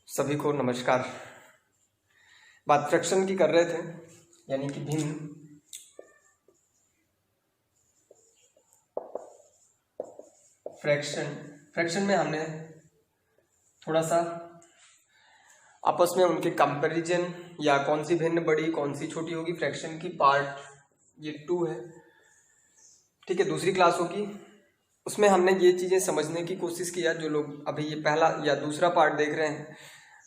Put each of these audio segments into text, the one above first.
सभी को नमस्कार। बात फ्रैक्शन की कर रहे थे, यानी कि भिन्न। फ्रैक्शन में हमने थोड़ा सा आपस में उनके कंपैरिजन या कौन सी भिन्न बड़ी कौन सी छोटी होगी, फ्रैक्शन की पार्ट ये 2 है। ठीक है, दूसरी क्लास होगी, उसमें हमने ये चीज़ें समझने की कोशिश किया। जो लोग अभी ये पहला या दूसरा पार्ट देख रहे हैं,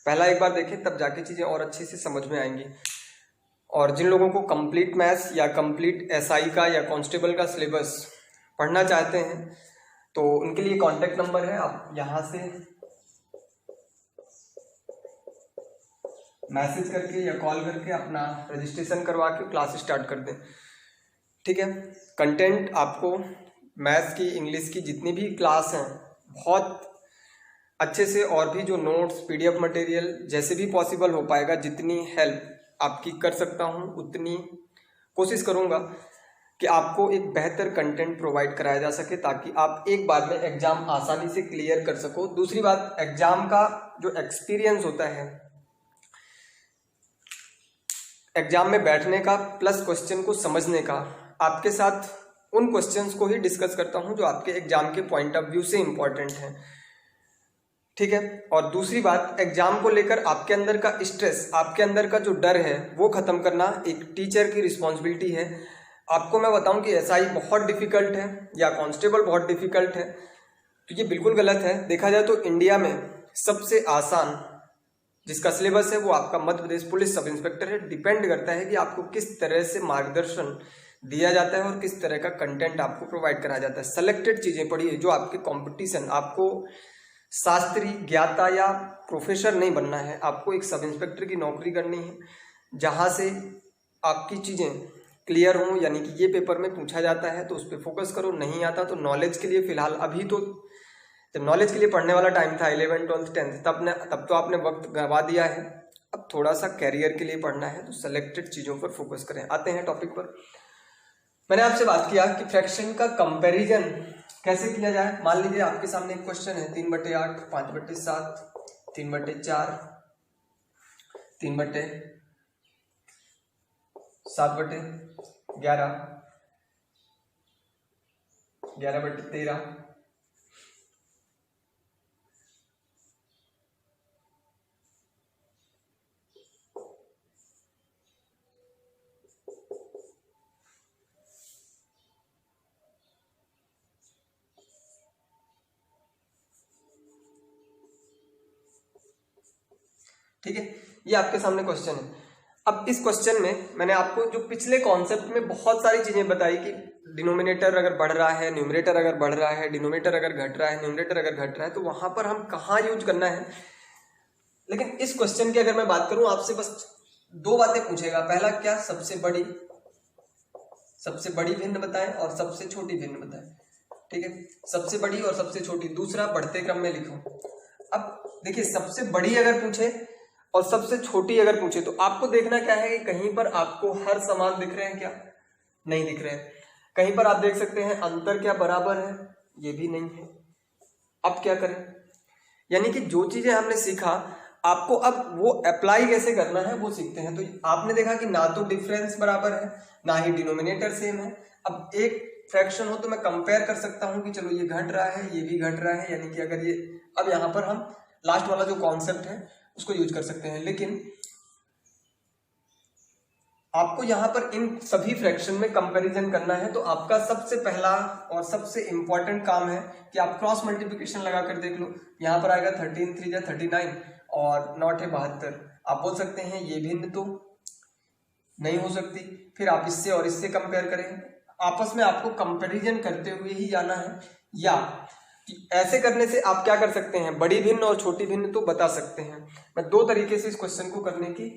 पहला एक बार देखें तब जाके चीज़ें और अच्छे से समझ में आएंगी। और जिन लोगों को कंप्लीट मैथ्स या कंप्लीट एसआई का या कांस्टेबल का सिलेबस पढ़ना चाहते हैं तो उनके लिए कांटेक्ट नंबर है, आप यहाँ से मैसेज करके या कॉल करके अपना रजिस्ट्रेशन करवा के क्लास स्टार्ट कर दें। ठीक है, कंटेंट आपको मैथ्स की, इंग्लिश की जितनी भी क्लास हैं बहुत अच्छे से, और भी जो नोट्स पीडीएफ मटेरियल जैसे भी पॉसिबल हो पाएगा, जितनी हेल्प आपकी कर सकता हूँ उतनी कोशिश करूँगा कि आपको एक बेहतर कंटेंट प्रोवाइड कराया जा सके, ताकि आप एक बार में एग्जाम आसानी से क्लियर कर सको। दूसरी बात, एग्जाम का जो एक्सपीरियंस होता है, एग्जाम में बैठने का प्लस क्वेश्चन को समझने का, आपके साथ उन क्वेश्चंस को ही डिस्कस करता हूं जो आपके एग्जाम के पॉइंट ऑफ व्यू से इंपॉर्टेंट हैं। ठीक है, और दूसरी बात, एग्जाम को लेकर आपके अंदर का स्ट्रेस, आपके अंदर का जो डर है वो खत्म करना एक टीचर की रिस्पॉन्सिबिलिटी है। आपको मैं बताऊं कि एसआई बहुत डिफिकल्ट है या कांस्टेबल बहुत डिफिकल्ट है, तो ये बिल्कुल गलत है। देखा जाए तो इंडिया में सबसे आसान जिसका सिलेबस है वो आपका Madhya Pradesh police sub inspector है। डिपेंड करता है कि आपको किस तरह से मार्गदर्शन दिया जाता है और किस तरह का कंटेंट आपको प्रोवाइड कराया जाता है। सेलेक्टेड चीजें पढ़िए जो आपके कंपटीशन, आपको शास्त्री ज्ञाता या प्रोफेसर नहीं बनना है, आपको एक सब इंस्पेक्टर की नौकरी करनी है जहां से आपकी चीजें क्लियर हों। यानी कि ये पेपर में पूछा जाता है तो उस पर फोकस करो, नहीं आता तो नॉलेज के लिए फिलहाल, अभी तो जब नॉलेज के लिए पढ़ने वाला टाइम था 11th 12th 10th, तब तो आपने वक्त गंवा दिया है। अब थोड़ा सा कैरियर के लिए पढ़ना है तो सेलेक्टेड चीजों पर फोकस करें। आते हैं टॉपिक पर। मैंने आपसे बात किया कि फ्रैक्शन का कंपैरिजन कैसे किया जाए। मान लीजिए आपके सामने एक क्वेश्चन है, 3/8, 5/7, 3/4, 3/7/11, 11/13, ठीक है, ये आपके सामने क्वेश्चन है। अब इस क्वेश्चन में मैंने आपको जो पिछले कॉन्सेप्ट में बहुत सारी चीजें बताई कि डिनोमिनेटर अगर बढ़ रहा है, न्यूमरेटर अगर बढ़ रहा है, डिनोमिनेटर अगर घट रहा है, न्यूमरेटर अगर घट रहा है, तो वहां पर हम कहाँ यूज करना है। लेकिन इस क्वेश्चन की अगर मैं बात करूं, आपसे बस 2 बातें पूछेगा। पहला क्या, सबसे बड़ी भिन्न बताएं और सबसे छोटी भिन्न बताएं। ठीक है, सबसे बड़ी और सबसे छोटी। दूसरा, बढ़ते क्रम में लिखो। अब देखिए, सबसे बड़ी अगर पूछे और सबसे छोटी अगर पूछे तो आपको देखना क्या है कि कहीं पर आपको हर समान दिख रहे हैं क्या, नहीं दिख रहे हैं। कहीं पर आप देख सकते हैं अंतर क्या बराबर है, ये भी नहीं है। अब क्या करें, यानी कि जो चीजें हमने सीखा आपको अब वो अप्लाई कैसे करना है वो सीखते हैं। तो आपने देखा कि ना तो डिफरेंस बराबर है, ना ही डिनोमिनेटर सेम है। अब एक फ्रैक्शन हो तो मैं कंपेयर कर सकता हूं कि चलो ये घट रहा है, ये भी घट रहा है, यानी कि अगर ये, अब यहां पर हम लास्ट वाला जो कॉन्सेप्ट है उसको यूज कर सकते हैं। लेकिन आपको यहां पर इन सभी फ्रैक्शन में कंपैरिजन करना है, तो आपका सबसे पहला और सबसे इंपॉर्टेंट काम है कि आप क्रॉस मल्टीप्लिकेशन लगा कर देख लो। यहां पर आएगा 13 3 जा 39 और 9 है 72। आप बोल सकते हैं ये भिन्न तो नहीं हो सकती, फिर आप इससे और इससे कंपेयर करें। आपस में आपको कंपैरिजन करते हुए ही जाना है, या ऐसे करने से आप क्या कर सकते हैं, बड़ी भिन्न और छोटी भिन्न तो बता सकते हैं। मैं 2 तरीके से इस क्वेश्चन को करने की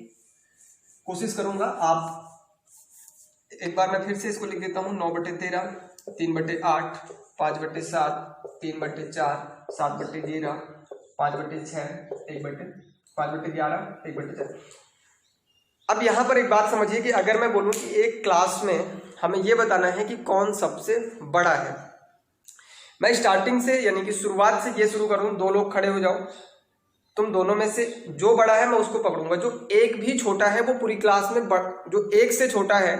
कोशिश करूंगा। आप एक बार मैं फिर से इसको लिख देता हूं, 9/13, 3/8, 5/7, 3/4, 7/13, 5/6, 5/11, 1/4। अब यहां पर एक बात समझिए कि अगर मैं बोलूं कि एक क्लास में हमें यह बताना है कि कौन सबसे बड़ा है, मैं स्टार्टिंग से यानी कि शुरुआत से ये शुरू करूं, 2 लोग खड़े हो जाओ, तुम दोनों में से जो बड़ा है मैं उसको पकड़ूंगा, जो एक भी छोटा है वो पूरी क्लास में जो एक से छोटा है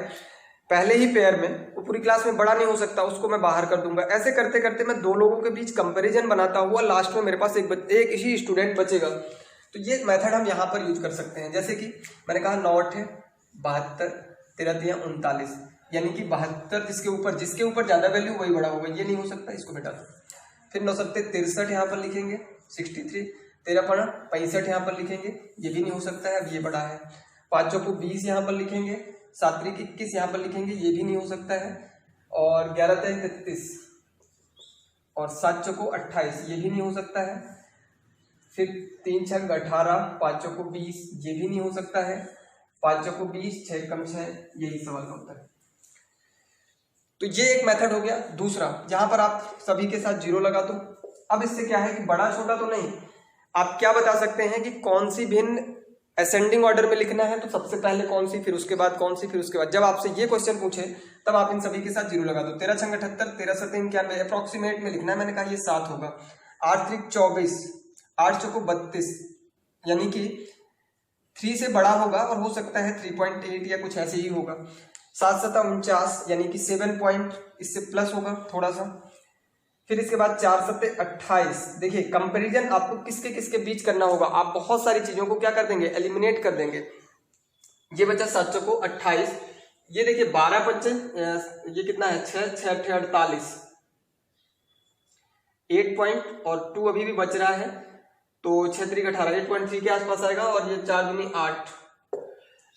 पहले ही पेयर में वो पूरी क्लास में बड़ा नहीं हो सकता, उसको मैं बाहर कर दूंगा। ऐसे करते करते मैं दो लोगों के बीच कंपैरिजन बनाता हुआ लास्ट में मेरे पास एक ही स्टूडेंट बचेगा। तो ये मेथड हम यहाँ पर यूज कर सकते हैं। जैसे कि मैंने कहा 9 8 72 13 3 39, यानी कि 72 जिसके ऊपर ज्यादा वैल्यू वही बड़ा होगा, ये नहीं हो सकता, इसको बेटा दो। फिर 9 7 63 यहाँ पर लिखेंगे, 63 13 65 यहाँ पर लिखेंगे, ये भी नहीं हो सकता है, अब ये बड़ा है। 5 चौको 20 यहाँ पर लिखेंगे, 7 3 21 यहाँ पर लिखेंगे, ये भी नहीं हो सकता है। और 11 3 33 और 7 चौको 28, ये भी नहीं हो सकता है। फिर 3 6 18, 5 चौको 20, ये भी नहीं हो सकता है। 5 चौको 20, 6 कम 6, यही सवाल का उत्तर है। तो ये एक मेथड हो गया। दूसरा, यहाँ पर आप सभी के साथ 0 लगा दो। अब इससे क्या है कि बड़ा छोटा तो नहीं, आप क्या बता सकते हैं कि कौन सी भिन्न असेंडिंग ऑर्डर में लिखना है, तो सबसे पहले कौन सी, फिर उसके बाद कौन सी, फिर उसके बाद। जब आपसे ये क्वेश्चन पूछे तब आप इन सभी के साथ 0 लगा दो। 13 6 78, 13 7 91, अप्रोक्सीमेट में लिखना है। मैंने कहा ये 7 होगा। 8 3 24, 8 चौको 32, यानी कि 3 से बड़ा होगा और हो सकता है 3.8 या कुछ ऐसे ही होगा। 7 7 49, यानी कि 7 पॉइंट इससे प्लस होगा थोड़ा सा। फिर इसके बाद 4 7 28। देखिए कंपैरिजन आपको किसके किसके बीच करना होगा, आप बहुत सारी चीजों को क्या कर देंगे, एलिमिनेट कर देंगे। ये बचा 7 चौको 28, ये देखिए 12 पंचे, ये कितना है 6 6 8 48, 8 पॉइंट और 2 अभी भी बच रहा है, तो 6 3 18, 8.3 के आसपास आएगा। और ये 4 दूनी 8।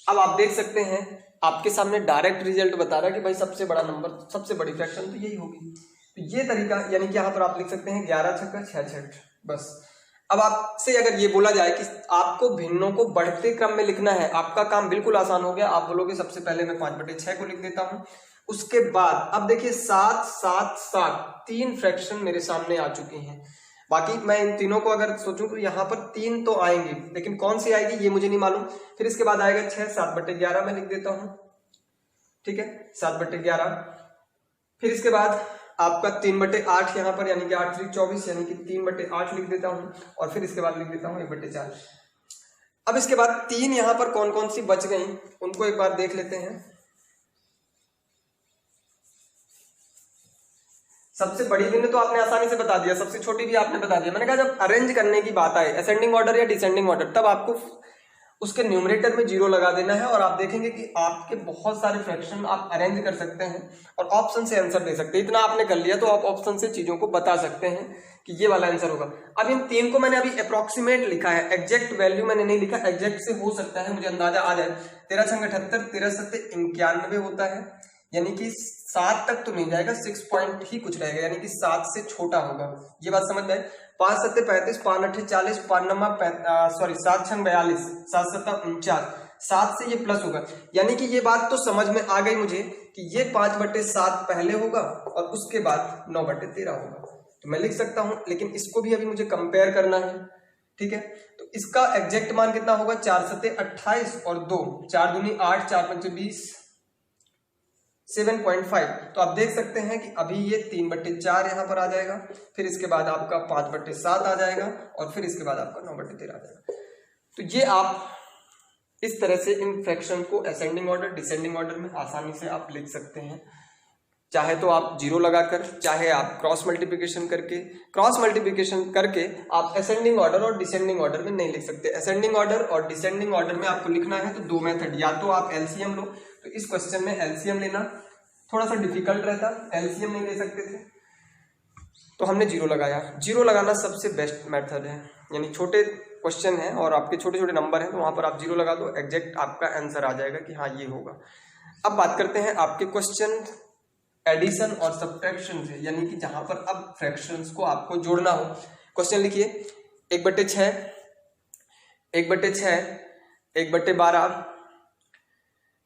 अब आप देख सकते हैं आपके सामने डायरेक्ट रिजल्ट बता रहा है कि भाई सबसे बड़ा नंबर, सबसे बड़ी फ्रैक्शन तो यही होगी। तो ये तरीका, यानी कि यहाँ पर आप लिख सकते हैं 11 6 6 6 बस। अब आपसे अगर ये बोला जाए कि आपको भिन्नों को बढ़ते क्रम में लिखना है, आपका काम बिल्कुल आसान हो गया। आप बोलोगे सबसे पहले मैं 5/6 को लिख देता हूं। उसके बाद अब देखिए 7 7 7, 3 फ्रैक्शन मेरे सामने आ चुकी हैं। बाकी मैं इन तीनों को अगर सोचूं तो यहाँ पर 3 तो आएंगे, लेकिन कौन सी आएगी ये मुझे नहीं मालूम। फिर इसके बाद आएगा 6, 7/11 में लिख देता हूं, ठीक है, 7/11। फिर इसके बाद आपका 3/8 यहाँ पर, यानी कि 8 3 24, यानी कि 3/8 लिख देता हूं। और फिर इसके बाद लिख देता हूं 1/4। अब इसके बाद 3 यहाँ पर कौन कौन सी बच गई उनको एक बार देख लेते हैं। सबसे बड़ी भिन्न तो आपने आसानी से बता दिया, सबसे छोटी भी आपने बता दिया। मैंने कहा जब अरेंज करने की बात आए, असेंडिंग ऑर्डर या डिसेंडिंग ऑर्डर, तब आपको उसके न्यूमरेटर में 0 लगा देना है और आप देखेंगे कि आपके बहुत सारे फ्रैक्शन आप अरेंज कर सकते हैं और ऑप्शन से आंसर दे सकते हैं। इतना आपने कर लिया तो आप ऑप्शन से चीजों को बता सकते हैं कि ये वाला आंसर होगा। अब इन 3 को मैंने अभी अप्रोक्सीमेट लिखा है, एग्जैक्ट वैल्यू मैंने नहीं लिखा, एग्जैक्ट से हो सकता है मुझे अंदाजा आ जाए। 13 6 78, 13 7 91 होता है, यानी कि 7 तक तो नहीं जाएगा, 6 पॉइंट ही कुछ रहेगा, यानी कि 7 से छोटा होगा। ये बात समझ में। 5 7 35, 5 8 40, 5 9 सॉरी 7 6 42, 7 7 49, 7 से ये प्लस होगा। यानी कि ये बात तो समझ में आ गई मुझे कि ये 5/7 पहले होगा और उसके बाद 9/13 होगा। तो मैं लिख सकता हूं, लेकिन इसको भी अभी मुझे कंपेयर करना है, ठीक है। तो इसका एग्जैक्ट मान कितना होगा, 4 7 28 और 2, 4 दूनी 8, 4 5 20, 7.5। तो आप देख सकते हैं कि अभी ये 3/4 यहां पर आ जाएगा, फिर इसके बाद आपका 5/7 आ जाएगा और फिर इसके बाद आपका 9/13 आ जाएगा। तो ये आप इस तरह से इन फ्रैक्शन को असेंडिंग ऑर्डर डिसेंडिंग ऑर्डर में आसानी से आप लिख सकते हैं। चाहे तो आप 0 लगाकर, चाहे आप क्रॉस मल्टीप्लिकेशन करके आप असेंडिंग ऑर्डर और डिसेंडिंग ऑर्डर में नहीं लिख सकते। असेंडिंग ऑर्डर और डिसेंडिंग ऑर्डर में आपको लिखना है तो 2 मेथड, या तो आप एलसीएम लो, तो इस क्वेश्चन में एलसीएम लेना थोड़ा सा डिफिकल्ट रहता, एलसीएम नहीं ले सकते थे तो हमने 0 लगाया। 0 लगाना सबसे बेस्ट मेथड है, यानी छोटे क्वेश्चन है और आपके छोटे छोटे नंबर हैं तो वहां पर आप 0 लगा दो, एग्जैक्ट आपका आंसर आ जाएगा कि हाँ ये होगा। अब बात करते हैं आपके क्वेश्चन एडिशन और सब्ट्रैक्शन से, यानी कि जहां पर अब फ्रैक्शंस को आपको जोड़ना हो। क्वेश्चन लिखिए 1/6, 1/6, 1/12,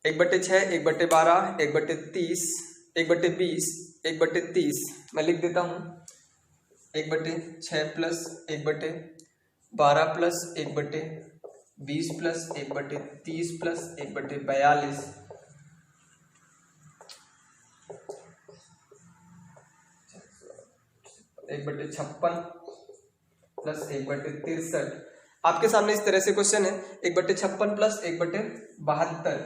1/6, 1/12, 1/30, 1/20, 1/30। मैं लिख देता हूं 1/6 plus 1/12 plus 1/20 plus 1/30 plus 1/42, 1/56 plus 1/63 आपके सामने इस तरह से क्वेश्चन है, 1/56 प्लस 1/72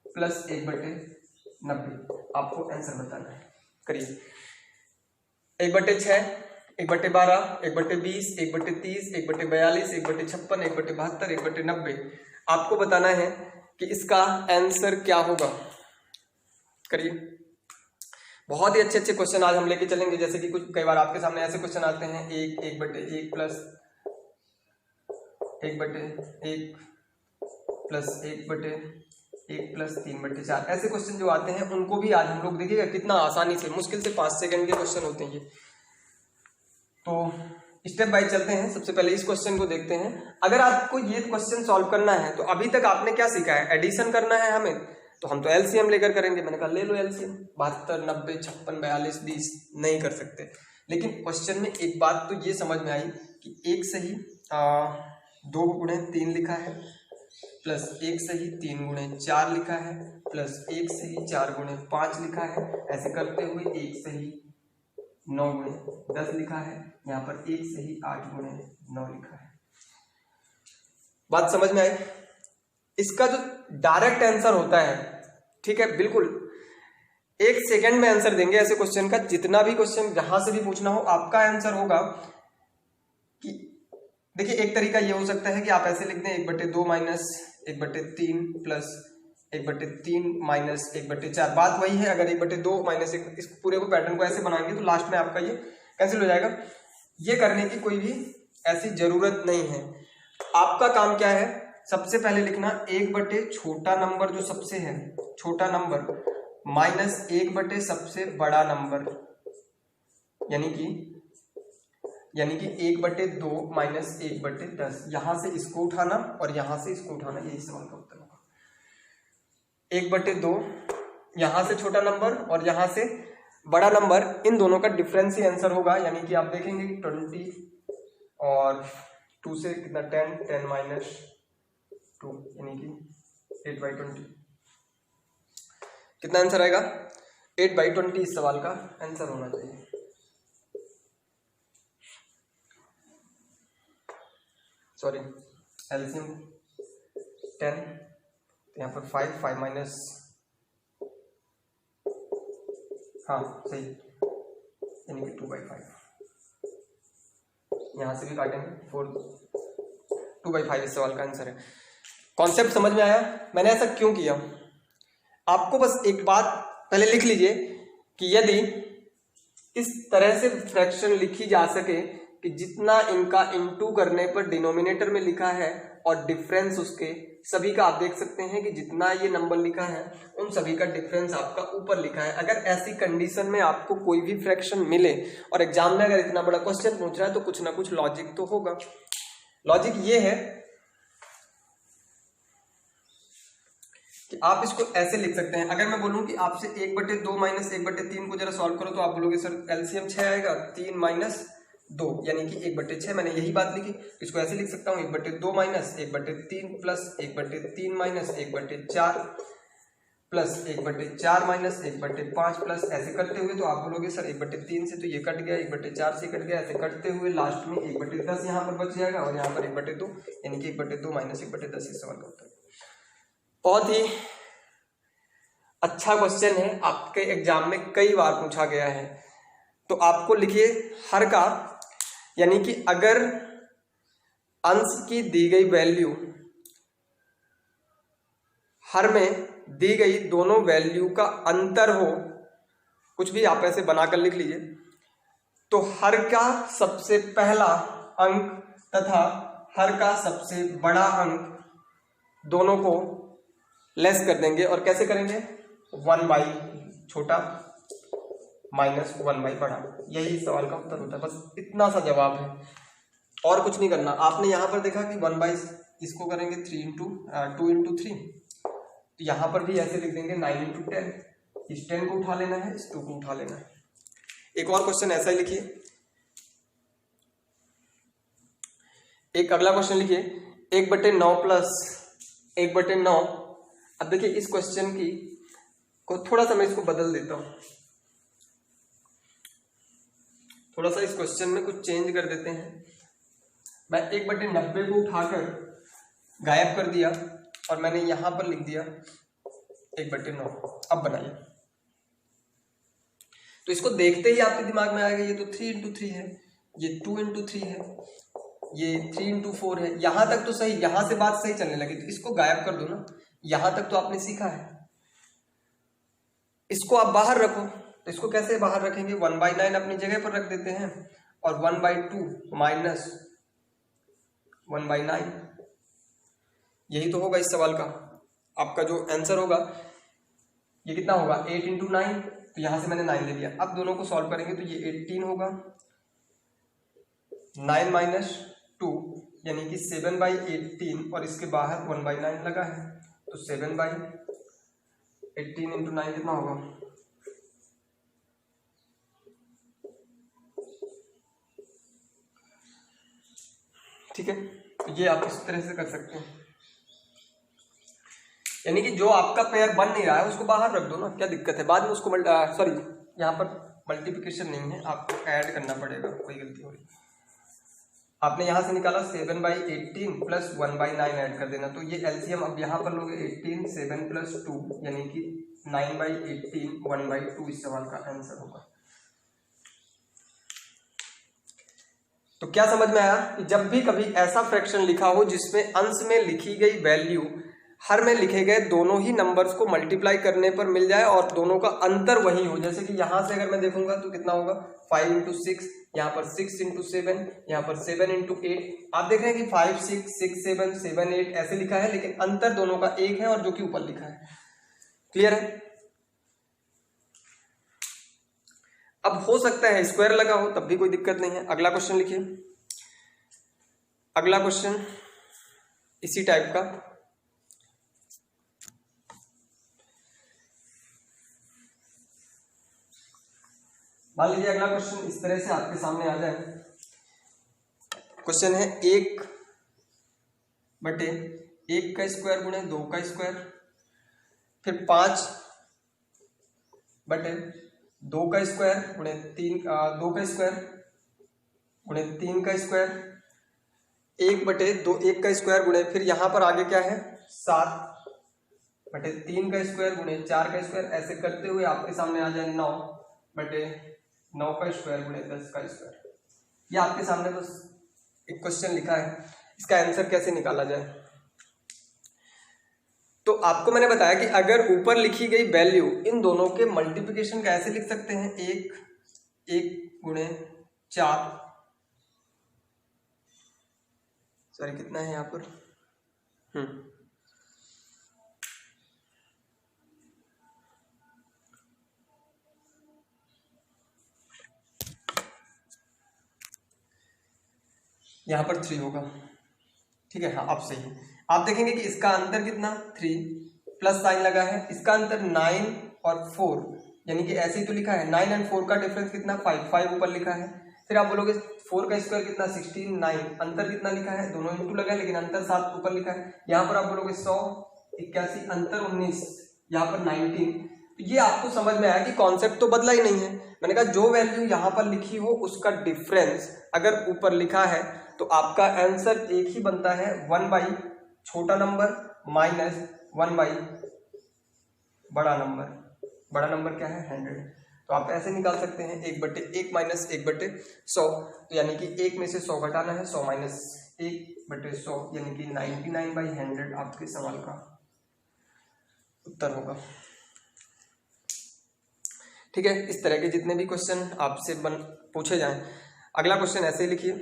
प्लस 1/90, आपको आंसर बताना है। करिए। 1/6, 1/12, 1/20, 1/30, 1/42, 1/56, 1/72, 1/90, आपको बताना है कि इसका आंसर क्या होगा। करिए। बहुत ही अच्छे अच्छे क्वेश्चन आज हम लेके चलेंगे, जैसे कि कुछ कई बार आपके सामने ऐसे क्वेश्चन आते हैं 1/1 प्लस 1/1 प्लस 1/1 प्लस 3/4, ऐसे क्वेश्चन जो आते हैं उनको भी आज हम लोग देखिएगा कितना आसानी से, मुश्किल से 5 सेकंड के क्वेश्चन होते हैं ये। तो स्टेप बाय चलते हैं। सबसे पहले इस क्वेश्चन को देखते हैं। अगर आपको ये क्वेश्चन सॉल्व करना है तो अभी तक आपने क्या सीखा है, एडिशन करना है हमें, तो हम तो एलसीएम लेकर करेंगे। मैंने कहा ले लो एलसीएम, 72, 90, 56, 42, 20 नहीं कर सकते। लेकिन क्वेश्चन में एक बात तो ये समझ में आई कि एक सही 2 गुणे 3 लिखा है, प्लस एक सही 3 गुणे 4 लिखा है, प्लस एक सही 4 गुणे 5 लिखा है। ऐसे करते हुए एक सही 9 गुणे 10 लिखा है, यहाँ पर एक सही 8 गुणे 9 लिखा है। बात समझ में आई? इसका जो डायरेक्ट आंसर होता है, ठीक है, बिल्कुल 1 सेकंड में आंसर देंगे ऐसे क्वेश्चन का। जितना भी क्वेश्चन जहां से भी पूछना हो, आपका आंसर होगा कि देखिए, एक तरीका ये हो सकता है कि आप ऐसे लिख दें 1/2 माइनस 1/3 प्लस 1/3 माइनस 1/4। बात वही है, अगर 1/2 माइनस 1, इस पूरे को पैटर्न को ऐसे बनाएंगे तो लास्ट में आपका ये कैंसिल हो जाएगा। ये करने की कोई भी ऐसी जरूरत नहीं है। आपका काम क्या है, सबसे पहले लिखना 1/, छोटा नंबर जो सबसे है, छोटा नंबर, माइनस 1/, सबसे बड़ा नंबर, यानी कि 1/2 माइनस 1/10। यहां से इसको उठाना और यहां से इसको उठाना, यही सवाल का उत्तर होगा। 1/2 यहां से छोटा नंबर और यहां से बड़ा नंबर, इन दोनों का डिफरेंस ही आंसर होगा। यानी कि आप देखेंगे 20 और 2 से कितना 10 माइनस 2, यानी कि 8/20। कितना आंसर आएगा? 8/20 इस सवाल का आंसर होना चाहिए। सॉरी, एलसीएम 10, यहाँ पर 5 माइनस, हाँ सही, यानी कि 2/5। यहाँ से भी काटेंगे 4, 2/5 इस सवाल का आंसर है। कॉन्सेप्ट समझ में आया? मैंने ऐसा क्यों किया, आपको बस एक बात पहले लिख लीजिए कि यदि इस तरह से फ्रैक्शन लिखी जा सके कि जितना इनका इनटू करने पर डिनोमिनेटर में लिखा है और डिफरेंस उसके सभी का, आप देख सकते हैं कि जितना ये नंबर लिखा है उन सभी का डिफरेंस आपका ऊपर लिखा है। अगर ऐसी कंडीशन में आपको कोई भी फ्रैक्शन मिले और एग्जाम में अगर इतना बड़ा क्वेश्चन पूछ रहा है तो कुछ ना कुछ लॉजिक तो होगा। लॉजिक ये है कि आप इसको ऐसे लिख सकते हैं। अगर मैं बोलूं कि आपसे 1/2 माइनस 1/3 को जरा सॉल्व करो तो आप बोलोगे सर एलसीएम 6 आएगा, 3 माइनस 2 यानी कि 1/6। मैंने यही बात लिखी, इसको ऐसे लिख सकता हूँ 1/2 minus 1/3 plus 1/3 minus 1/4 plus 1/4 minus 1/5 plus, ऐसे करते हुए तो आप बोलोगे सर 1/3 से तो ये कट गया, 1/4 से कट गया, ऐसे करते हुए लास्ट में 1/10 यहाँ पर बच जाएगा और यहाँ पर 1/2, यानी कि 1/2 माइनस 1/10 इस सवाल का उत्तर। बहुत ही अच्छा क्वेश्चन है, आपके एग्जाम में कई बार पूछा गया है। तो आपको लिखिए हर का, यानी कि अगर अंश की दी गई वैल्यू हर में दी गई दोनों वैल्यू का अंतर हो, कुछ भी आप ऐसे बनाकर लिख लीजिए, तो हर का सबसे पहला अंक तथा हर का सबसे बड़ा अंक दोनों को लेस कर देंगे। और कैसे करेंगे? 1/, छोटा माइनस 1/, बड़ा। यही सवाल का उत्तर होता है, बस इतना सा जवाब है और कुछ नहीं करना। आपने यहां पर देखा कि 1/, इसको करेंगे 2 इंटू 3, तो यहां पर भी ऐसे लिख देंगे 9 इंटू 10। इस 10 को उठा लेना है, इस 2 को उठा लेना है। एक और क्वेश्चन ऐसा ही लिखिए, एक अगला क्वेश्चन लिखिए 1/9 प्लस 1/9। अब देखिए इस क्वेश्चन की को थोड़ा सा मैं इसको बदल देता हूं, थोड़ा सा इस क्वेश्चन में कुछ चेंज कर देते हैं। मैं 1/90 को उठाकर गायब कर दिया और मैंने यहां पर लिख दिया 1/9। अब बनाइए, तो इसको देखते ही आपके दिमाग में आएगा ये तो 3×3 है, ये 2×3 है, ये 3×4 है। यहां तक तो सही, यहां से बात सही चलने लगी, तो इसको गायब कर दो ना। यहां तक तो आपने सीखा है, इसको आप बाहर रखो। तो इसको कैसे बाहर रखेंगे, 1/9 अपनी जगह पर रख देते हैं और 1/2 माइनस 1/9। यही तो होगा इस सवाल का आपका जो आंसर होगा। ये कितना होगा, 8×9, तो यहां से मैंने 9 ले लिया। अब दोनों को सॉल्व करेंगे तो ये 18 होगा, 9 - 2 यानी कि 7/18 और इसके बाहर 1/9 लगा है, तो 7/18 × 9 कितना होगा, ठीक है। तो ये आप इस तरह से कर सकते हैं, यानी कि जो आपका पेयर बन नहीं रहा है उसको बाहर रख दो ना, क्या दिक्कत है, बाद में उसको सॉरी यहाँ पर मल्टीप्लिकेशन नहीं है, आपको ऐड करना पड़ेगा, कोई गलती हो रही। आपने यहाँ से निकाला 7/18 प्लस 1/9 ऐड कर देना, तो ये एलसीएम अब यहाँ पर लोगे 18, 7 + 2 यानी कि 9/18 1/2 इस सवाल का आंसर होगा। तो क्या समझ में आया कि जब भी कभी ऐसा फ्रैक्शन लिखा हो जिसमें अंश में लिखी गई वैल्यू हर में लिखे गए दोनों ही नंबर्स को मल्टीप्लाई करने पर मिल जाए और दोनों का अंतर वही हो, जैसे कि यहां से अगर मैं देखूंगा तो कितना होगा 5×6, यहाँ पर 6×7, यहाँ पर 7×8। आप देख रहे हैं कि 5, 6, 6, 7, 7, 8 ऐसे लिखा है, लेकिन अंतर दोनों का एक है और जो कि ऊपर लिखा है। क्लियर है। अब हो सकता है स्क्वायर लगा हो, तब भी कोई दिक्कत नहीं है। अगला क्वेश्चन लिखिए। अगला क्वेश्चन इसी टाइप का, मान लीजिए अगला क्वेश्चन इस तरह से आपके सामने आ जाए। क्वेश्चन है 1/1 का स्क्वायर गुणे 2 का स्क्वायर, फिर 5/2 का स्क्वायर गुणे 2 का स्क्वायर गुणे 3 का स्क्वायर, 1/2 1 का स्क्वायर गुणे, फिर यहाँ पर आगे क्या है 7/3 का स्क्वायर गुणे 4 का स्क्वायर। ऐसे करते हुए आपके सामने आ जाए 9/9 का स्क्वायर गुणे 10 का स्क्वायर। ये आपके सामने बस एक क्वेश्चन लिखा है, इसका आंसर कैसे निकाला जाए। तो आपको मैंने बताया कि अगर ऊपर लिखी गई वैल्यू इन दोनों के मल्टीप्लिकेशन का ऐसे लिख सकते हैं, 1 गुणे 4, सॉरी कितना है यहाँ पर, यहाँ पर 3 होगा, ठीक है। हाँ अब सही है। आप देखेंगे कि इसका अंतर कितना 3 प्लस साइन लगा है, इसका अंतर 9 और 4 यानी कि ऐसे ही तो लिखा है। 9 और 4 का डिफरेंस कितना 5 ऊपर लिखा है। फिर आप बोलोगे 4 का स्क्वायर कितना 16, 9 अंतर कितना लिखा है, दोनों इंटू लगा है लेकिन अंतर 7 ऊपर लिखा है। यहाँ पर आप बोलोगे 100, 81 अंतर 19, यहाँ पर 19। तो ये आपको समझ में आया कि कॉन्सेप्ट तो बदला ही नहीं है। मैंने कहा जो वैल्यू यहाँ पर लिखी हो उसका डिफरेंस अगर ऊपर लिखा है तो आपका आंसर एक ही बनता है 1/ छोटा नंबर माइनस 1/ बड़ा नंबर। बड़ा नंबर क्या है 100। तो आप ऐसे निकाल सकते हैं 1/1 माइनस 1/100, तो यानी कि 1 में से 100 घटाना है, 100 माइनस 1/100 यानी कि 99/100 आपके सवाल का उत्तर होगा। ठीक है, इस तरह के जितने भी क्वेश्चन आपसे पूछे जाएं। अगला क्वेश्चन ऐसे ही लिखिए।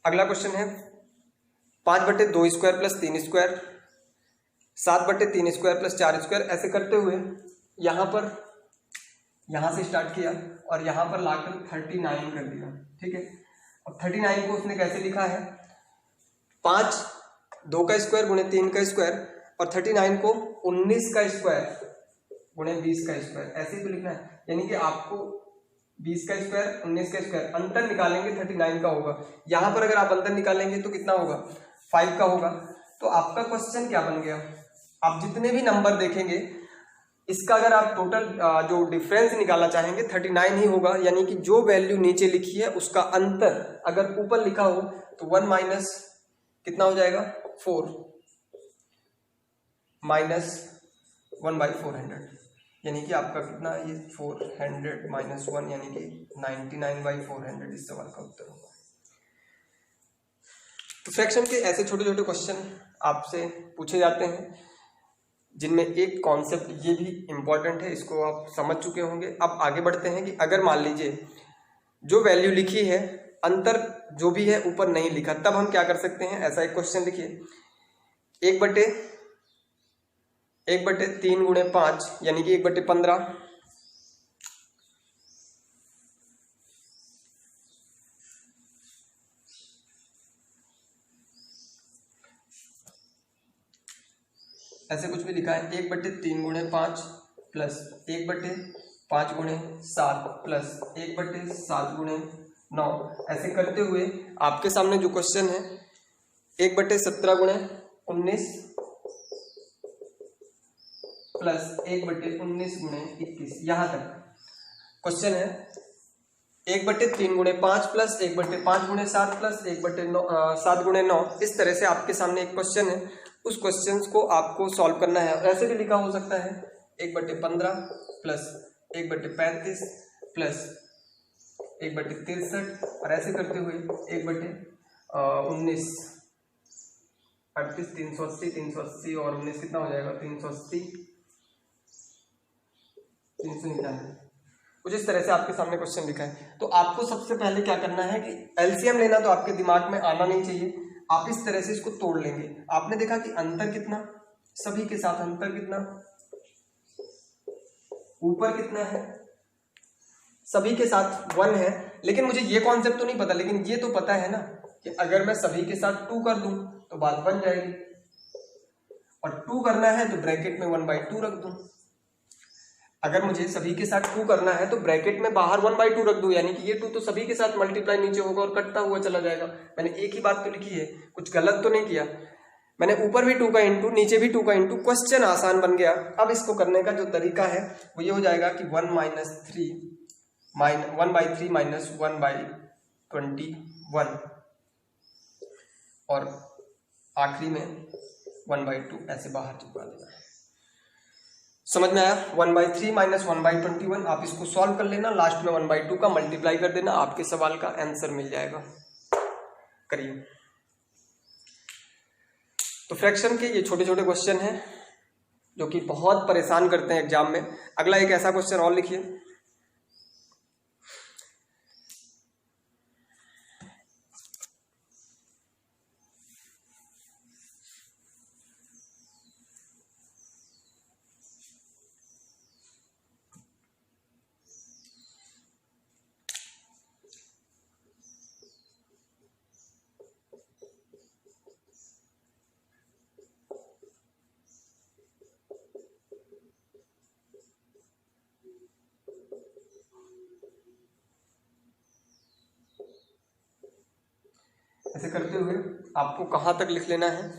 अगला क्वेश्चन है 5/2 square plus 3 square, 7/3 square plus 4 square. ऐसे करते हुए यहाँ से स्टार्ट किया और यहाँ पर लाकर 39 कर दिया। ठीक है, अब 39 को उसने कैसे लिखा है 5 2 का स्क्वायर गुणे 3 का स्क्वायर और 39 को 19 का स्क्वायर गुणे 20 का स्क्वायर, ऐसे ही तो लिखना है। यानी कि आपको 20 का स्क्वायर 19 का स्क्वायर अंतर निकालेंगे 39 का होगा। यहाँ पर अगर आप अंतर निकालेंगे तो कितना होगा 5 का होगा। तो आपका क्वेश्चन क्या बन गया, आप जितने भी नंबर देखेंगे इसका अगर आप टोटल जो डिफरेंस निकालना चाहेंगे 39 ही होगा, यानी कि जो वैल्यू नीचे लिखी है उसका अंतर अगर ऊपर लिखा हो तो 1 माइनस कितना हो जाएगा 4 माइनस 1/400, यानी कि आपका कितना ये 400 माइनस 1 यानी कि 99/400 इस सवाल का उत्तर होगा। तो फ्रैक्शन के ऐसे छोटे छोटे क्वेश्चन आपसे पूछे जाते हैं जिनमें एक कॉन्सेप्ट ये भी इम्पॉर्टेंट है, इसको आप समझ चुके होंगे। अब आगे बढ़ते हैं कि अगर मान लीजिए जो वैल्यू लिखी है अंतर जो भी है ऊपर नहीं लिखा, तब हम क्या कर सकते हैं। ऐसा एक क्वेश्चन लिखिए 1/3 गुणे 5 यानी कि 1/15 ऐसे कुछ भी लिखा है। 1/3 गुणे 5 प्लस 1/5 गुणे 7 प्लस 1/7 गुणे 9, ऐसे करते हुए आपके सामने जो क्वेश्चन है 1/17 गुणे 19 प्लस 1/19 गुणे 21, यहां तक क्वेश्चन है। 1/3 गुणे 5 प्लस 1/5 गुणे 7 प्लस 1/7 गुणे 9, इस तरह से आपके सामने एक क्वेश्चन है। उस क्वेश्चन को आपको सॉल्व करना है। ऐसे भी लिखा हो सकता है 1/15 प्लस 1/35 प्लस 1/63, और ऐसे करते हुए 1/19 38 380 और 19 कितना हो जाएगा 380 399, कुछ इस तरह से आपके सामने क्वेश्चन लिखा है। तो आपको सबसे पहले क्या करना है कि एलसीएम लेना तो आपके दिमाग में आना नहीं चाहिए, आप इस तरह से इसको तोड़ लेंगे। आपने देखा कि अंतर कितना, सभी के साथ अंतर कितना, ऊपर कितना है, सभी के साथ 1 है। लेकिन मुझे ये कॉन्सेप्ट तो नहीं पता, लेकिन ये तो पता है ना कि अगर मैं सभी के साथ 2 कर दूं तो बात बन जाएगी, और 2 करना है तो ब्रैकेट में 1/2 रख दूं। अगर मुझे सभी के साथ 2 करना है तो ब्रैकेट में बाहर 1/2 रख दूं, यानी कि ये 2 तो सभी के साथ मल्टीप्लाई नीचे होगा और कटता हुआ चला जाएगा। मैंने एक ही बात तो लिखी है, कुछ गलत तो नहीं किया। मैंने ऊपर भी 2 का इंटू, नीचे भी 2 का इंटू, क्वेश्चन आसान बन गया। अब इसको करने का जो तरीका है वो ये हो जाएगा कि 1/3 माइनस 1/21 और आखिरी में 1/2 ऐसे बाहर चिपका देना है। समझ में आया? 1/3 माइनस 1/21, आप इसको सॉल्व कर लेना, लास्ट में 1/2 का मल्टीप्लाई कर देना, आपके सवाल का आंसर मिल जाएगा। करिए। तो फ्रैक्शन के ये छोटे छोटे क्वेश्चन हैं जो कि बहुत परेशान करते हैं एग्जाम में। अगला एक ऐसा क्वेश्चन और लिखिए। ऐसे करते हुए आपको कहां तक लिख लेना है,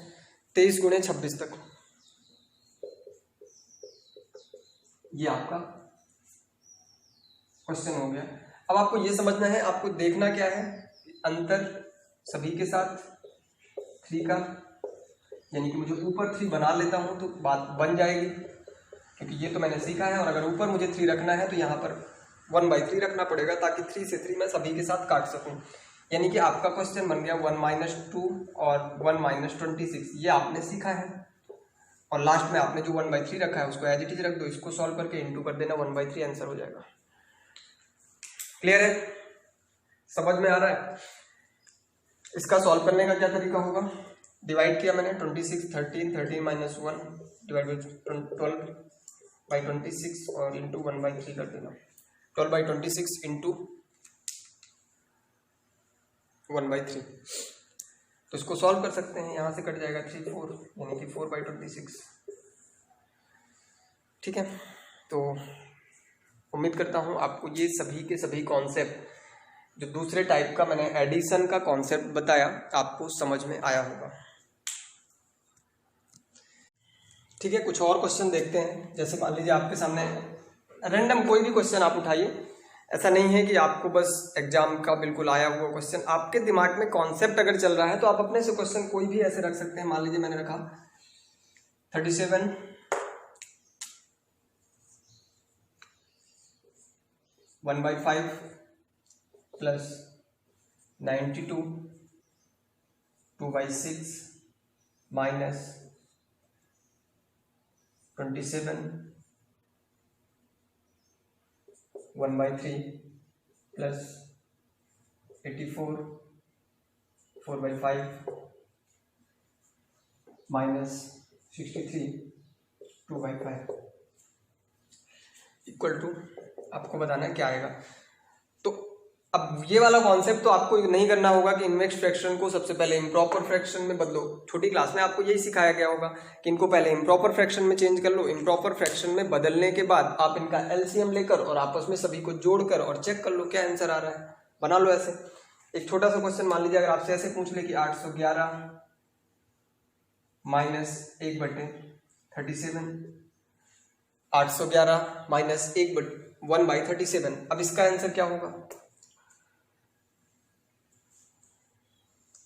23 गुणे 26 तक। ये आपका क्वेश्चन हो गया। अब आपको ये समझना है, आपको देखना क्या है, अंतर सभी के साथ 3 का, यानी कि मुझे ऊपर 3 बना लेता हूं तो बात बन जाएगी, क्योंकि ये तो मैंने सीखा है। और अगर ऊपर मुझे 3 रखना है तो यहाँ पर 1/3 रखना पड़ेगा, ताकि 3 से 3 मैं सभी के साथ काट सकूं। यानी कि आपका क्वेश्चन बन गया 1 - 2 और 1 - 26, ये आपने सीखा है। और लास्ट में आपने जो 1/3 रखा है उसको एज इट इज रख दो, इसको सॉल्व करके इनटू कर देना, 1/3 आंसर हो जाएगा। क्लियर है? समझ में आ रहा है? इसका सॉल्व करने का क्या तरीका होगा, डिवाइड किया मैंने 26 13 13 - 1 डिवाइड बाई 12/26 और इंटू 1/3 कर देना, 12/26 इंटू 1/3। तो इसको सॉल्व कर सकते हैं, यहां से कट जाएगा 3 4, यानी कि 4/26। ठीक है, तो उम्मीद करता हूं आपको ये सभी के सभी कॉन्सेप्ट, जो दूसरे टाइप का मैंने एडिशन का कॉन्सेप्ट बताया, आपको समझ में आया होगा। ठीक है, कुछ और क्वेश्चन देखते हैं। जैसे मान लीजिए आपके सामने रैंडम कोई भी क्वेश्चन आप उठाइए, ऐसा नहीं है कि आपको बस एग्जाम का बिल्कुल आया हुआ क्वेश्चन, आपके दिमाग में कॉन्सेप्ट अगर चल रहा है तो आप अपने से क्वेश्चन कोई भी ऐसे रख सकते हैं। मान लीजिए मैंने रखा 37 1/5 plus 92 2/6 minus 27 1/3 plus 84 4/5 minus 63 2/5 equal to, आपको बताना है क्या आएगा। तो अब ये वाला कॉन्सेप्ट तो आपको नहीं करना होगा कि इनवर्स फ्रैक्शन को सबसे पहले इम्प्रॉपर फ्रैक्शन में बदलो। छोटी क्लास में आपको यही सिखाया गया होगा कि इनको पहले इम्प्रॉपर फ्रैक्शन में चेंज कर लो, इम्प्रॉपर फ्रैक्शन में बदलने के बाद आप इनका एलसीएम लेकर और आपस में सभी को जोड़कर और चेक कर लो क्या आंसर आ रहा है, बना लो ऐसे। एक छोटा सा क्वेश्चन मान लीजिए अगर आपसे ऐसे पूछ ले कि 811 माइनस 1/37, 811 माइनस 1/37, अब इसका आंसर क्या होगा।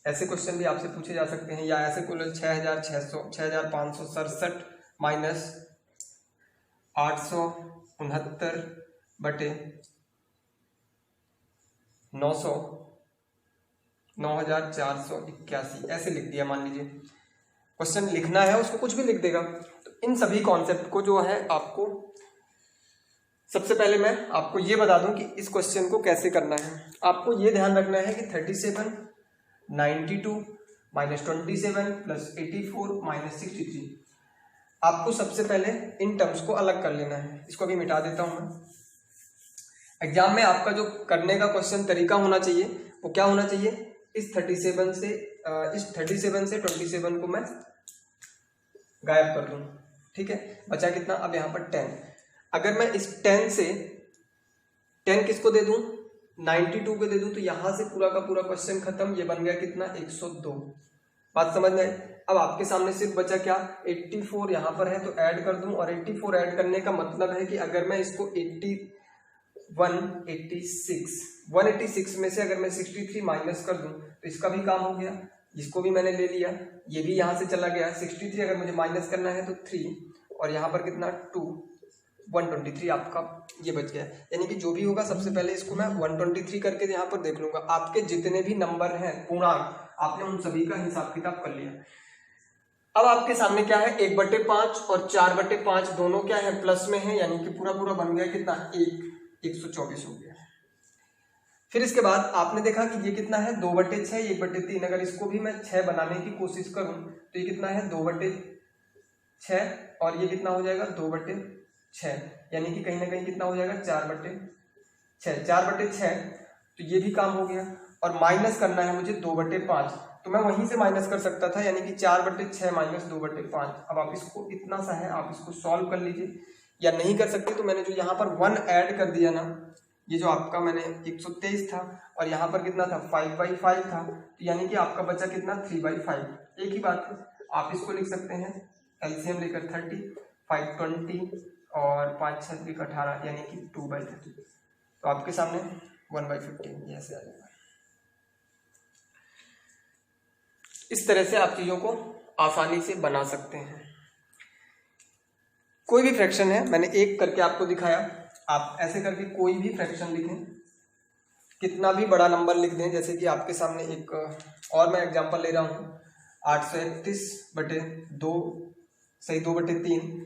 ऐसे क्वेश्चन भी आपसे पूछे जा सकते हैं, या ऐसे कुल 6567 माइनस 869/900 9481, ऐसे लिख दिया मान लीजिए। क्वेश्चन लिखना है उसको कुछ भी लिख देगा। तो इन सभी कॉन्सेप्ट को जो है आपको सबसे पहले मैं आपको ये बता दूं कि इस क्वेश्चन को कैसे करना है। आपको ये ध्यान रखना है कि 37 92 माइनस 27 प्लस 84 माइनस 63, आपको सबसे पहले इन टर्म्स को अलग कर लेना है। इसको भी मिटा देता हूं मैं। एग्जाम में आपका जो करने का क्वेश्चन तरीका होना चाहिए वो क्या होना चाहिए, इस 37 से 27 को मैं गायब कर दूं, ठीक है। बचा कितना, अब यहाँ पर 10। अगर मैं इस 10 से 10 किसको दे दूं, 92 को दे दूं, तो यहां से पूरा का पूरा क्वेश्चन खत्म। ये बन गया कितना, 102। बात समझ में आई। अब आपके सामने सिर्फ बचा क्या, 84 यहाँ पर है तो ऐड कर दूं, और 84 ऐड करने का मतलब है कि अगर मैं इसको 186 में से अगर मैं 63 माइनस कर दूं तो इसका भी काम हो गया, इसको भी मैंने ले लिया, ये भी यहाँ से चला गया। 63 अगर मुझे माइनस करना है तो 3, और यहाँ पर कितना 2, 123 आपका ये बच गया। यानी कि जो भी होगा सबसे पहले इसको मैं 123 करके यहाँ पर देख लूंगा। आपके जितने भी नंबर हैं पूर्णांक, आपने उन सभी का हिसाब किताब कर लिया। अब आपके सामने क्या है, 1/5 और 4/5 दोनों क्या है, प्लस में है, यानी कि पूरा पूरा बन गया कितना, 124 हो गया। फिर इसके बाद आपने देखा कि ये कितना है, 2/6 1/3। अगर इसको भी मैं 6 बनाने की कोशिश करूं तो ये कितना है, 2/6, और ये कितना हो जाएगा 2/6, यानी कि कहीं ना कहीं कितना हो जाएगा 4/6। 4/6 तो ये भी काम हो गया। और माइनस करना है मुझे 2/5, तो मैं वहीं से माइनस कर सकता था, यानी कि 4/6 माइनस 2/5। अब आप इसको इतना सा है, आप इसको सॉल्व कर लीजिए, या नहीं कर सकते तो मैंने जो यहाँ पर 1 ऐड कर दिया ना, ये जो आपका मैंने 123 था और यहाँ पर कितना था 5/5 था, तो यानी कि आपका बचा कितना 3/5। एक ही बात है, आप इसको लिख सकते हैं एलसीएम लेकर 30, 520 और 5 6 18, यानी कि 2/30। तो आपके सामने 1/15 ये ऐसे आ जाएगा। इस तरह से आप चीजों को आसानी से बना सकते हैं। कोई भी फ्रैक्शन है, मैंने एक करके आपको दिखाया, आप ऐसे करके कोई भी फ्रैक्शन लिखें, कितना भी बड़ा नंबर लिख दें। जैसे कि आपके सामने एक और मैं एग्जांपल ले रहा हूँ, 831/2 सही 2/3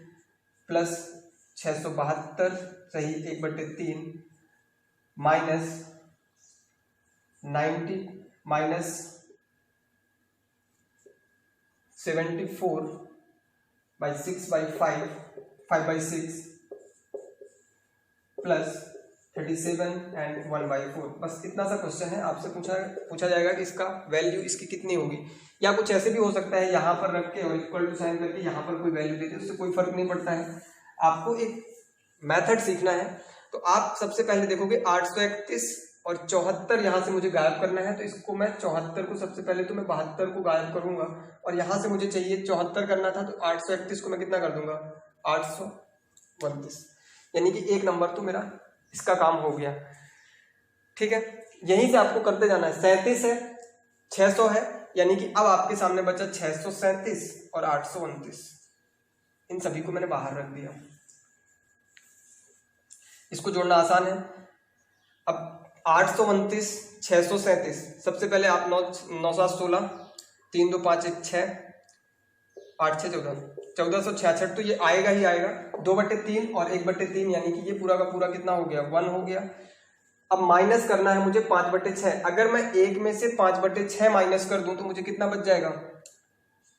प्लस 672 सही 1/3 माइनस 90 माइनस 74/6/5 5/6 प्लस 37 एंड 1/4। बस इतना सा क्वेश्चन है। आपसे पूछा जाएगा कि इसका वैल्यू इसकी कितनी होगी, या कुछ ऐसे भी हो सकता है यहाँ पर रख के और इक्वल टू साइन करके यहाँ पर कोई वैल्यू दे दे, उससे कोई फर्क नहीं पड़ता है। आपको एक मेथड सीखना है। तो आप सबसे पहले देखोगे 831 और 74 यहाँ से मुझे गायब करना है, तो इसको मैं 74 को सबसे पहले तो मैं 72 को गायब करूंगा, और यहाँ से मुझे चाहिए 74 करना था, तो 831 को मैं कितना कर दूंगा 829, यानी कि एक नंबर तो मेरा इसका काम हो गया। ठीक है, यहीं से आपको करते जाना है। 37 है, 600 है, यानी कि अब आपके सामने बचा 637 और 829, इन सभी को मैंने बाहर रख दिया। इसको जोड़ना आसान है। अब 829 637, सबसे पहले आप 9 7 16, 3 2 5 1 6, 8 6 14, 1466, तो ये आएगा ही आएगा। 2/3 और 1/3, यानी कि ये पूरा का पूरा कितना हो गया 1 हो गया। अब माइनस करना है मुझे 5/6। अगर मैं 1 में से 5/6 माइनस कर दूं तो मुझे कितना बच जाएगा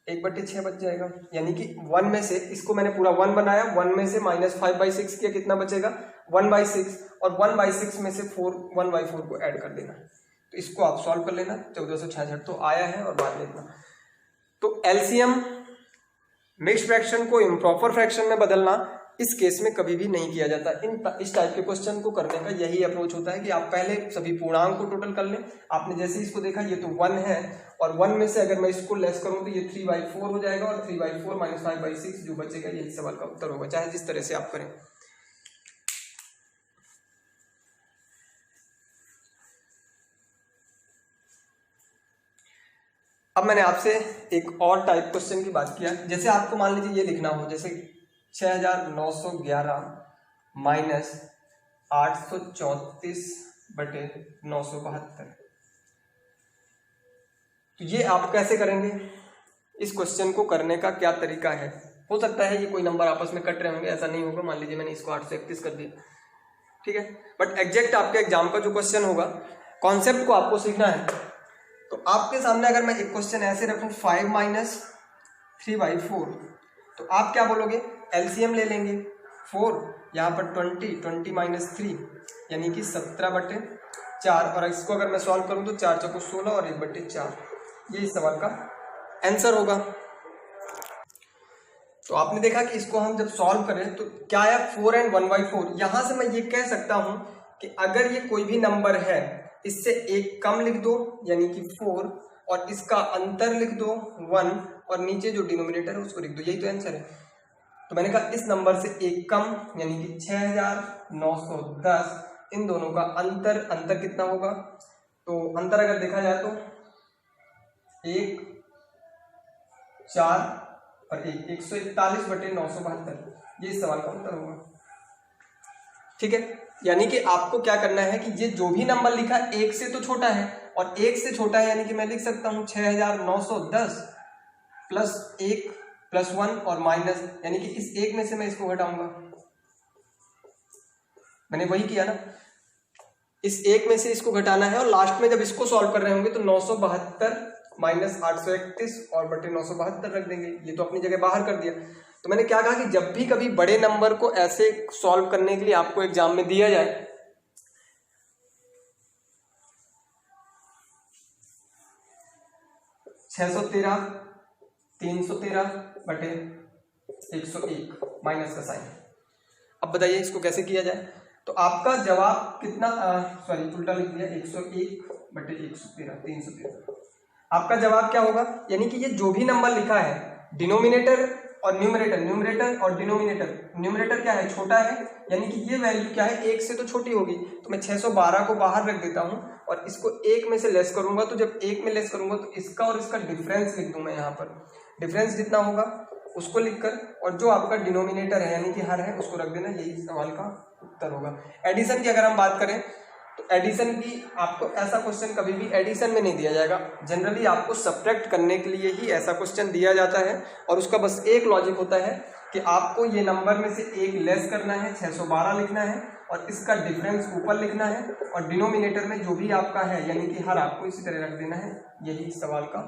1/6 बच जाएगा, यानी कि 1 में से, इसको मैंने पूरा 1 बनाया, 1 में से माइनस 5/6 किया, कितना बचेगा 1/6, और 1/6 में से 1/4 को ऐड कर देना। तो इसको आप सॉल्व कर लेना। 1466 तो आया है, और बाद में इतना। तो एलसीएम मिक्स्ड फ्रैक्शन को इम्प्रॉपर फ्रैक्शन में बदलना इस केस में कभी भी नहीं किया जाता। इस टाइप के क्वेश्चन को करने का यही अप्रोच होता है कि आप पहले सभी पूर्णांक को टोटल कर लें। आपने जैसे इसको देखा, ये तो 1 है, और 1 में से अगर मैं इसको लेस करूं तो ये 3/4 हो जाएगा, और 3/4 माइनस 5/6 जो बचेगा यही सवाल का उत्तर होगा, चाहे जिस तरह से आप करें। अब मैंने आपसे एक और टाइप क्वेश्चन की बात किया। जैसे आपको मान लीजिए ये लिखना हो, जैसे 6911 माइनस 834/972, तो ये आप कैसे करेंगे? इस क्वेश्चन को करने का क्या तरीका है? हो सकता है ये कोई नंबर आपस में कट रहे होंगे, ऐसा नहीं होगा। मान लीजिए मैंने इसको 831 कर दिया, ठीक है, बट एग्जैक्ट आपके एग्जाम का जो क्वेश्चन होगा, कॉन्सेप्ट को आपको सीखना है। तो आपके सामने अगर मैं एक क्वेश्चन ऐसे रखूं 5 माइनस 3/4, तो आप क्या बोलोगे? एलसीएम ले लेंगे 4, यहाँ पर 20 माइनस 3, यानी कि 17/4, और इसको अगर मैं सॉल्व करूं तो 4 चौको 16 और 1/4, ये इस सवाल का आंसर होगा। तो आपने देखा कि इसको हम जब सॉल्व करें तो क्या आया 4 and 1/4। यहां से मैं ये कह सकता हूं कि अगर ये कोई भी नंबर है, इससे एक कम लिख दो यानी कि 4, और इसका अंतर लिख दो 1, और नीचे जो डिनोमिनेटर है उसको लिख दो, यही तो आंसर है। तो मैंने कहा इस नंबर से एक कम यानी कि 6910, इन दोनों का अंतर कितना होगा? तो अंतर अगर देखा जाए तो 1 4 और 1 141/972, ये इस सवाल का उत्तर होगा। ठीक है, यानी कि आपको क्या करना है कि ये जो भी नंबर लिखा 1 से तो छोटा है, और 1 से छोटा है यानी कि मैं लिख सकता हूं 6910 प्लस 1 प्लस 1 और माइनस, यानी कि इस 1 में से मैं इसको घटाऊंगा। मैंने वही किया ना, इस 1 में से इसको घटाना है, और लास्ट में जब इसको सॉल्व कर रहे होंगे तो 972 माइनस 831 और बटे 972 रख देंगे। ये तो अपनी जगह बाहर कर दिया। तो मैंने क्या कहा कि जब भी कभी बड़े नंबर को ऐसे सॉल्व करने के लिए आपको एग्जाम में दिया जाए, (613 313/101) माइनस का साइन। अब बताइए इसको कैसे किया जाए? तो आपका जवाब कितना, सॉरी उल्टा लिख दिया, 101/113 313। आपका जवाब क्या होगा? यानी कि ये जो भी नंबर लिखा है, डिनोमिनेटर और न्यूमरेटर और डिनोमिनेटर, न्यूमरेटर क्या है? छोटा है, यानी कि ये वैल्यू क्या है? 1 से तो छोटी होगी। तो मैं 612 को बाहर रख देता हूं, और इसको 1 में से लेस करूंगा। तो जब 1 में लेस करूंगा तो इसका और इसका डिफरेंस लिख दूं मैं। यहाँ पर डिफरेंस जितना होगा उसको लिखकर, और जो आपका डिनोमिनेटर है यानी कि हर है उसको रख देना, यही सवाल का उत्तर होगा। एडिशन की अगर हम बात करें तो एडिशन की आपको ऐसा क्वेश्चन कभी भी एडिशन में नहीं दिया जाएगा। जनरली आपको सब्ट्रैक्ट करने के लिए ही ऐसा क्वेश्चन दिया जाता है, और उसका बस एक लॉजिक होता है कि आपको ये नंबर में से एक लेस करना है, 612 लिखना है, और इसका डिफरेंस ऊपर लिखना है, और डिनोमिनेटर में जो भी आपका है यानी कि हर आपको इसी तरह रख देना है। यही इस सवाल का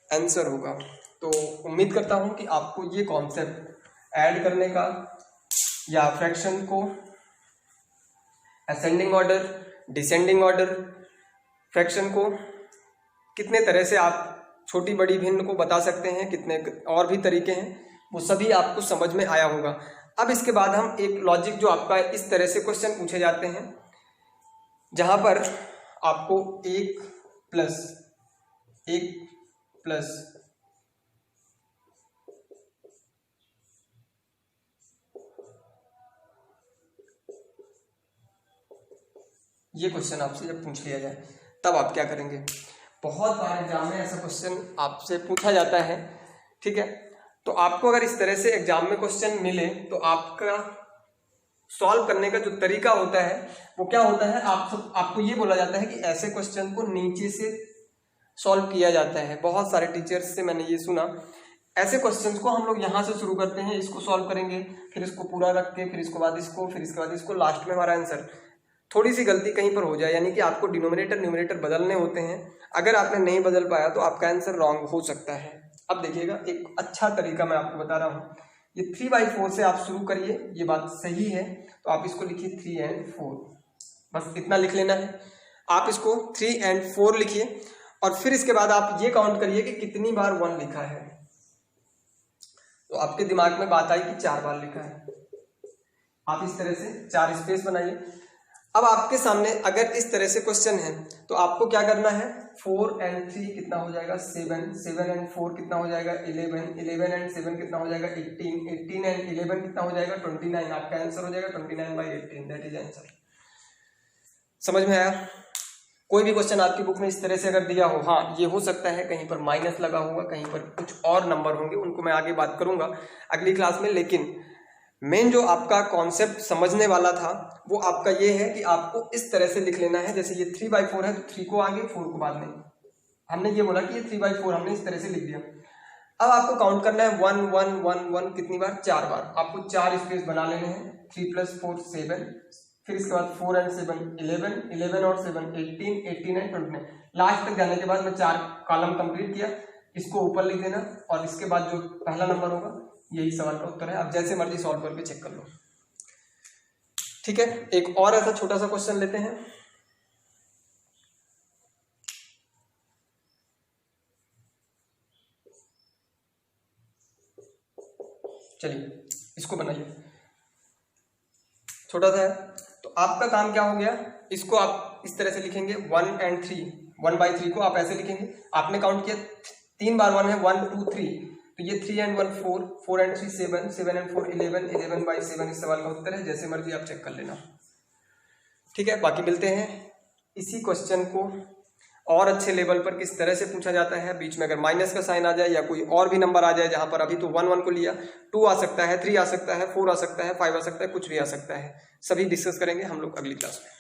आंसर होगा। तो उम्मीद करता हूं कि आपको ये कॉन्सेप्ट ऐड करने का या फ्रैक्शन को ascending order, descending order, fraction को कितने तरह से आप छोटी बड़ी भिन्न को बता सकते हैं, कितने और भी तरीके हैं, वो सभी आपको समझ में आया होगा। अब इसके बाद हम एक लॉजिक जो आपका इस तरह से क्वेश्चन पूछे जाते हैं जहां पर आपको 1 प्लस ये क्वेश्चन आपसे जब पूछ लिया जाए तब आप क्या करेंगे। बहुत बार एग्जाम में ऐसा क्वेश्चन आपसे पूछा जाता है, ठीक है। तो आपको अगर इस तरह से एग्जाम में क्वेश्चन मिले तो आपका सॉल्व करने का जो तरीका होता है वो क्या होता है, आपको ये बोला जाता है कि ऐसे क्वेश्चन को नीचे से सॉल्व किया जाता है। बहुत सारे टीचर्स से मैंने ये सुना, ऐसे क्वेश्चंस को हम लोग यहाँ से शुरू करते हैं, इसको सॉल्व करेंगे, फिर इसको पूरा रख के, फिर इसके बाद इसको, फिर इसके बाद इसको, लास्ट में हमारा आंसर। थोड़ी सी गलती कहीं पर हो जाए, यानी कि आपको डिनोमिनेटर न्यूमरेटर बदलने होते हैं, अगर आपने नहीं बदल पाया तो आपका आंसर रॉन्ग हो सकता है। अब देखिएगा, एक अच्छा तरीका मैं आपको बता रहा हूँ। ये 3/4 से आप शुरू करिए, ये बात सही है, तो आप इसको लिखिए 3 और 4, बस इतना लिख लेना है। आप इसको 3 और 4 लिखिए और फिर इसके बाद आप ये काउंट करिए कि कितनी बार 1 लिखा है। तो आपके दिमाग में बात आई कि 4 बार लिखा है। आप इस तरह से 4 स्पेस बनाइए। अब आपके सामने अगर इस तरह से क्वेश्चन है तो आपको क्या करना है, 4 और 3 कितना हो जाएगा 7, 7 और 4 कितना हो जाएगा 11, 11 और 7 कितना हो जाएगा 18, 18 और 11 कितना हो जाएगा 29। आपका आंसर हो जाएगा 29/18, दैट इज आंसर। समझ में आया? कोई भी क्वेश्चन आपकी बुक में इस तरह से अगर दिया हो, हाँ ये हो सकता है कहीं पर माइनस लगा होगा, कहीं पर कुछ और नंबर होंगे, उनको मैं आगे बात करूंगा अगली क्लास में। लेकिन मेन जो आपका कॉन्सेप्ट समझने वाला था वो आपका ये है कि आपको इस तरह से लिख लेना है। जैसे ये 3/4 है तो 3 को आगे 4 को बाद में, हमने ये बोला कि ये 3/4 हमने इस तरह से लिख दिया। अब आपको काउंट करना है 1 1 1 1 कितनी बार, 4 बार। आपको 4 स्पेस बना लेने हैं, 3 + 4 7, फिर इसके बाद 4 और 7 11, 11 और 7 18, 18 और 29। लास्ट तक जाने के बाद मैं 4 कॉलम कंप्लीट किया, इसको ऊपर लिख देना और इसके बाद जो पहला नंबर होगा यही सवाल का उत्तर है। आप जैसे मर्जी सॉल्व करके चेक कर लो, ठीक है। एक और ऐसा छोटा सा क्वेश्चन लेते हैं। चलिए इसको बनाइए, छोटा सा है। तो आपका काम क्या हो गया, इसको आप इस तरह से लिखेंगे 1 और 3, 1/3 को आप ऐसे लिखेंगे। आपने काउंट किया 3 बार 1 है, 1 2 3, तो ये 3 और 1 4, 4 और 3 7, 7 और 4 11, 11/7 इस सवाल का उत्तर है। जैसे मर्जी आप चेक कर लेना, ठीक है। बाकी मिलते हैं इसी क्वेश्चन को और अच्छे लेवल पर किस तरह से पूछा जाता है। बीच में अगर माइनस का साइन आ जाए या कोई और भी नंबर आ जाए, जहां पर अभी तो 1 1 को लिया, 2 आ सकता है, 3 आ सकता है, 4 आ सकता है, 5 आ सकता है, कुछ भी आ सकता है, सभी डिस्कस करेंगे हम लोग अगली क्लास में।